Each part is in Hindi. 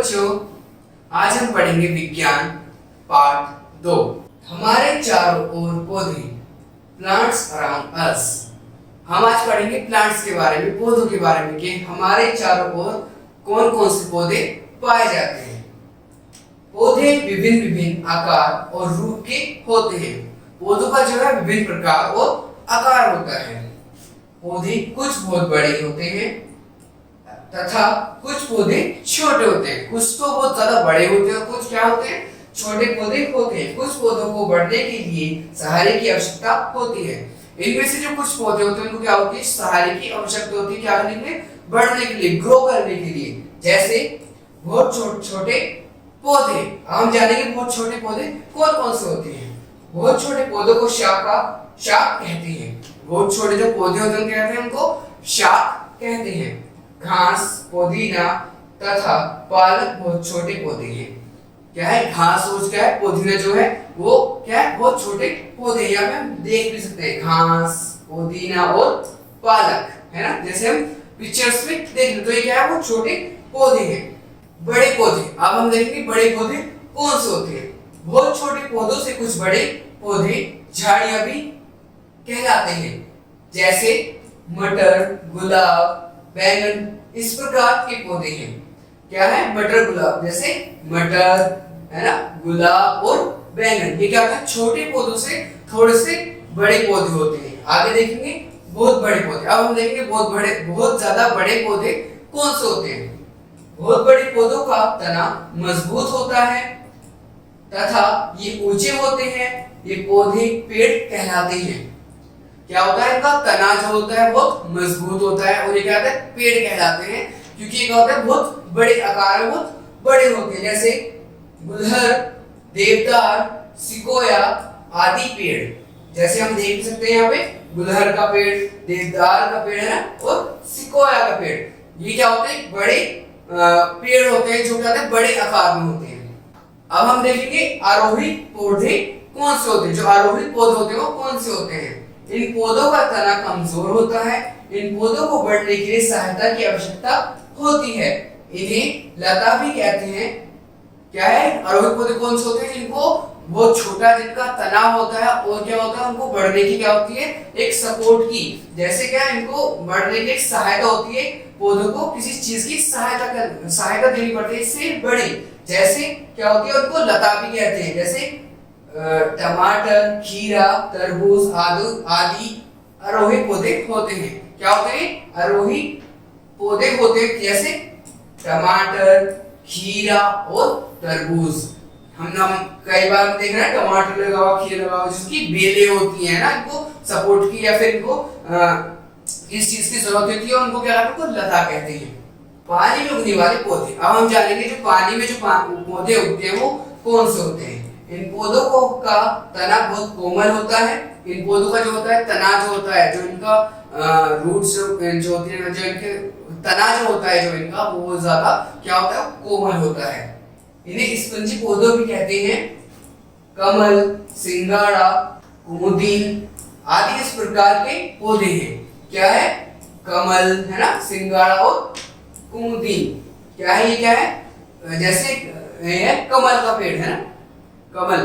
बच्चों, आज हम पढ़ेंगे विज्ञान पार्ट 2। हमारे चारों ओर पौधे, प्लांट्स अराउंड अस। हम आज पढ़ेंगे प्लांट्स के बारे में, पौधों के बारे में कि हमारे चारों ओर कौन कौन से पौधे पाए जाते हैं। पौधे विभिन्न विभिन्न आकार और रूप के होते हैं। पौधों का जो है विभिन्न प्रकार और आकार होता है। पौधे कुछ बहुत बड़े होते हैं तथा कुछ पौधे छोटे होते हैं। कुछ तो बहुत ज्यादा बड़े होते हैं और कुछ क्या होते हैं, छोटे पौधे होते हैं। कुछ पौधों को बढ़ने के लिए सहारे की आवश्यकता होती है। इनमें से जो कुछ पौधे होते हैं उनको क्या होती है, सहारे की आवश्यकता होती है। क्या करने के लिए? बढ़ने के लिए, ग्रो करने के लिए। जैसे बहुत छोटे पौधे, हम जानेंगे बहुत छोटे पौधे कौन कौन से होते हैं। बहुत छोटे पौधों को शाख कहते हैं। बहुत छोटे जो पौधे होते हैं कहते हैं उनको शाख कहते हैं। घास, पुदीना तथा पालक बहुत छोटे पौधे हैं। क्या है? घास और क्या है, पुदीना जो है वो क्या है, बहुत छोटे पौधे। यहाँ पे हम देख भी सकते हैं घास, पुदीना और पालक, है ना। जैसे हम पिक्चर्स में देख तो ये क्या है, वो छोटे पौधे हैं। बड़े पौधे, अब हम देखेंगे बड़े पौधे कौन से होते हैं। बहुत छोटे पौधों से कुछ बड़े पौधे झाड़ियां भी कहलाते हैं। जैसे मटर, गुलाब, बैंगन, इस प्रकार के पौधे हैं। क्या है? मटर, गुलाब। जैसे मटर, है ना, गुलाब और बैंगन, ये क्या होता है, छोटे पौधों से थोड़े से बड़े पौधे होते हैं। आगे देखेंगे बहुत बड़े पौधे। अब हम देखेंगे बहुत ज्यादा बड़े पौधे कौन से होते हैं। बहुत बड़े पौधों का तना मजबूत होता है तथा ये ऊंचे होते हैं। ये पौधे पेड़ कहलाते हैं। क्या होता है, इनका तना जो होता है बहुत मजबूत होता है और ये क्या होता है, पेड़ कहलाते हैं। क्योंकि ये क्या होता है, बहुत बड़े आकार में बहुत बड़े होते हैं। जैसे गुलहर, देवदार, सिकोया आदि पेड़। जैसे हम देख सकते हैं यहाँ पे गुलहर का पेड़, देवदार का पेड़, है ना, और सिकोया का पेड़। ये क्या होते हैं, बड़े पेड़ होते हैं जो क्या होते हैं, बड़े आकार में होते हैं। अब हम देखेंगे आरोही पौधे कौन से होते हैं। जो आरोही पौधे होते हैं वो कौन से होते हैं। इन पौधों का तना कमजोर होता है। इन पौधों को बढ़ने के लिए सहायता की आवश्यकता होती है। इन्हें लता भी कहते हैं। क्या है? आरोही पौधे कौन से होते हैं, जिनको बहुत छोटा, जिनका तना होता है और क्या होता है, उनको बढ़ने की क्या होती है, एक सपोर्ट की। जैसे क्या, इनको बढ़ने की एक सहायता होती है। पौधों को किसी चीज की सहायता देनी पड़ती है, इससे बड़े। जैसे क्या होती है, उनको लता भी कहते हैं। जैसे टमाटर, खीरा, तरबूज आदि आरोही पौधे होते हैं। क्या होते हैं? आरोही पौधे होते हैं। जैसे टमाटर, खीरा और तरबूज। हम कई बार देख रहे हैं टमाटर लगा हुआ, खीरा लगा हुआ, जिसकी बेलें होती हैं ना, इनको सपोर्ट की या फिर इनको किस चीज की जरूरत होती है, उनको क्या कहते हैं, लता कहते हैं। पानी में उगने वाले पौधे। अब हम जानेंगे जो पानी में जो पौधे उगते हैं वो कौन से होते हैं। इन पौधों को का तना बहुत कोमल होता है। इन पौधों का जो होता है तना, जो होता है, जो इनका रूट्स जो होती है, जो इनके तना जो होता है, जो इनका वो ज्यादा क्या होता है, कोमल होता है। इन्हें स्पंजी पौधे भी कहते हैं। कमल, सिंगाड़ा, कुमुदिन आदि इस प्रकार के पौधे हैं। क्या है? कमल, है ना, सिंगाड़ा और कुमुदिन। क्या है ये? क्या है? जैसे ये कमल का पेड़ है ना, कमल,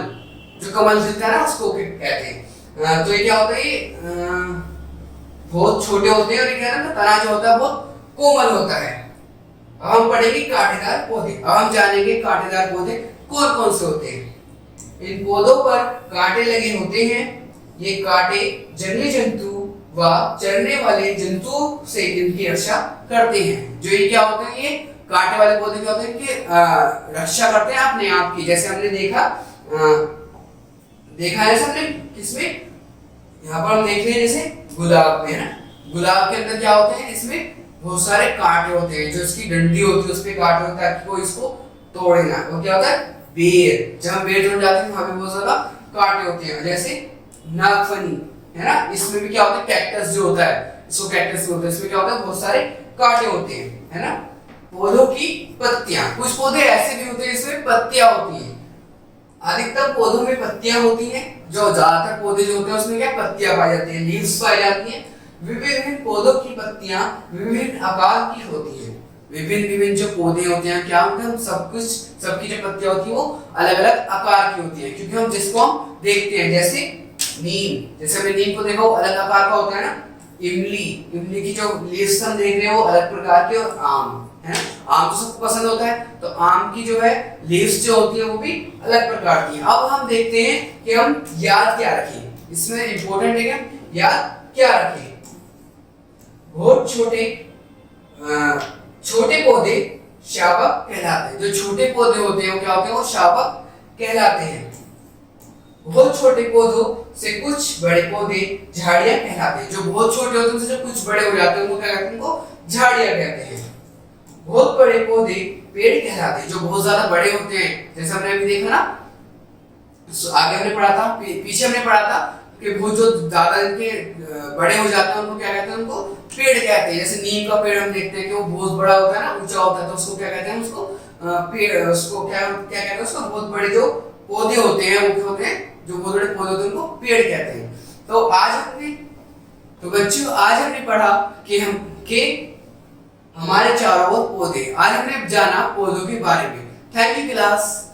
जो कमल खिलता है ना, उसको कहते हैं। तो ये क्या होता है, ये बहुत छोटे होते हैं और ये क्या है ना, तना जो होता है बहुत कोमल होता है। अब हम पढ़ेंगे कांटेदार पौधे। अब हम जानेंगे कांटेदार पौधे कौन कौन से होते हैं। इन पौधों पर कांटे लगे होते हैं। ये कांटे जंगली जंतु व चरने वाले जंतुओं से इनकी रक्षा करते हैं। जो ये क्या होते हैं, ये कांटे वाले पौधे क्या होते हैं, इनकी रक्षा करते हैं अपने आप की। जैसे हमने देखा है सबने किसमें, यहाँ पर हम देख रहे हैं जैसे गुलाब में, है ना। गुलाब के अंदर क्या होते हैं, इसमें बहुत सारे कांटे होते हैं। जो इसकी डंडी होती है उस पे कांटे होता है, कोई इसको तोड़े ना। वो क्या होता है, बेर। जब हम बेर तोड़ जाते हैं वहां पे बहुत ज्यादा कांटे होते हैं। जैसे नागफनी, है ना, इसमें भी क्या होता है, कैक्टस जो होता है, इसको कैक्टस बोलते हैं। इसमें क्या होता है, बहुत सारे कांटे होते हैं, है ना। पौधों की पत्तियां, कुछ पौधे ऐसे भी होते हैं इसमें पत्तियां होती हैं। अधिकतर पौधों में पत्तियां होती हैं। जो ज्यादातर पौधे जो होते हैं उसमें क्या, पत्तियां पाई जाती हैं, लीव्स पाई जाती हैं। विभिन्न पौधों की पत्तियां विभिन्न आकार की होती हैं। विभिन्न विभिन्न जो पौधे होते हैं क्या होते हैं, हम सब कुछ सबकी जो पत्तियां होती है वो अलग अलग आकार की होती है, क्योंकि हम जिसको हम देखते हैं जैसे नीम, जैसे हमने नीम को देखा वो अलग आकार का होता है ना। इमली की जो लीव्स हम देख रहे हैं वो अलग प्रकार के, और आम है ना, आम तो सबको पसंद होता है, तो आम की जो है लीव्स जो होती है वो भी अलग प्रकार की है। अब हम देखते हैं कि हम याद क्या रखें, इसमें इंपॉर्टेंट है कि याद क्या रखें। बहुत छोटे पौधे शावक कहलाते हैं। जो छोटे पौधे होते हैं वो क्या होते हैं, वो शावक कहलाते हैं। बहुत छोटे पौधों से कुछ बड़े पौधे झाड़ियां कहलाते हैं। जो बहुत छोटे होते हैं उनसे जो कुछ बड़े हो जाते हैं उनको क्या कहते हैं, उनको झाड़ियां कहते हैं। बहुत बड़े पौधे पेड़ कहलाते हैं। जो बहुत ज्यादा बड़े होते हैं, जैसे हमने अभी देखा ना, आगे हमने पढ़ा था, पीछे हमने पढ़ा था कि वो जो ज्यादा इनके बड़े हो जाते हैं उनको क्या कहते हैं, उनको पेड़ कहते हैं। जैसे नीम का पेड़ हम देखते हैं कि वो बहुत बड़ा होता है ना, ऊंचा होता है, तो उसको क्या कहते हैं, उसको पेड़, उसको क्या क्या कहते हैं, उसको बहुत बड़े जो पौधे होते हैं वो क्या होते हैं, जो बहुत बड़े पौधे होते हैं उनको पेड़ कहते हैं। तो आज हमने, तो बच्चों आज हमने पढ़ा कि हमारे चारों ओर पौधे। आज हमने जाना पौधों के बारे में। Thank you class.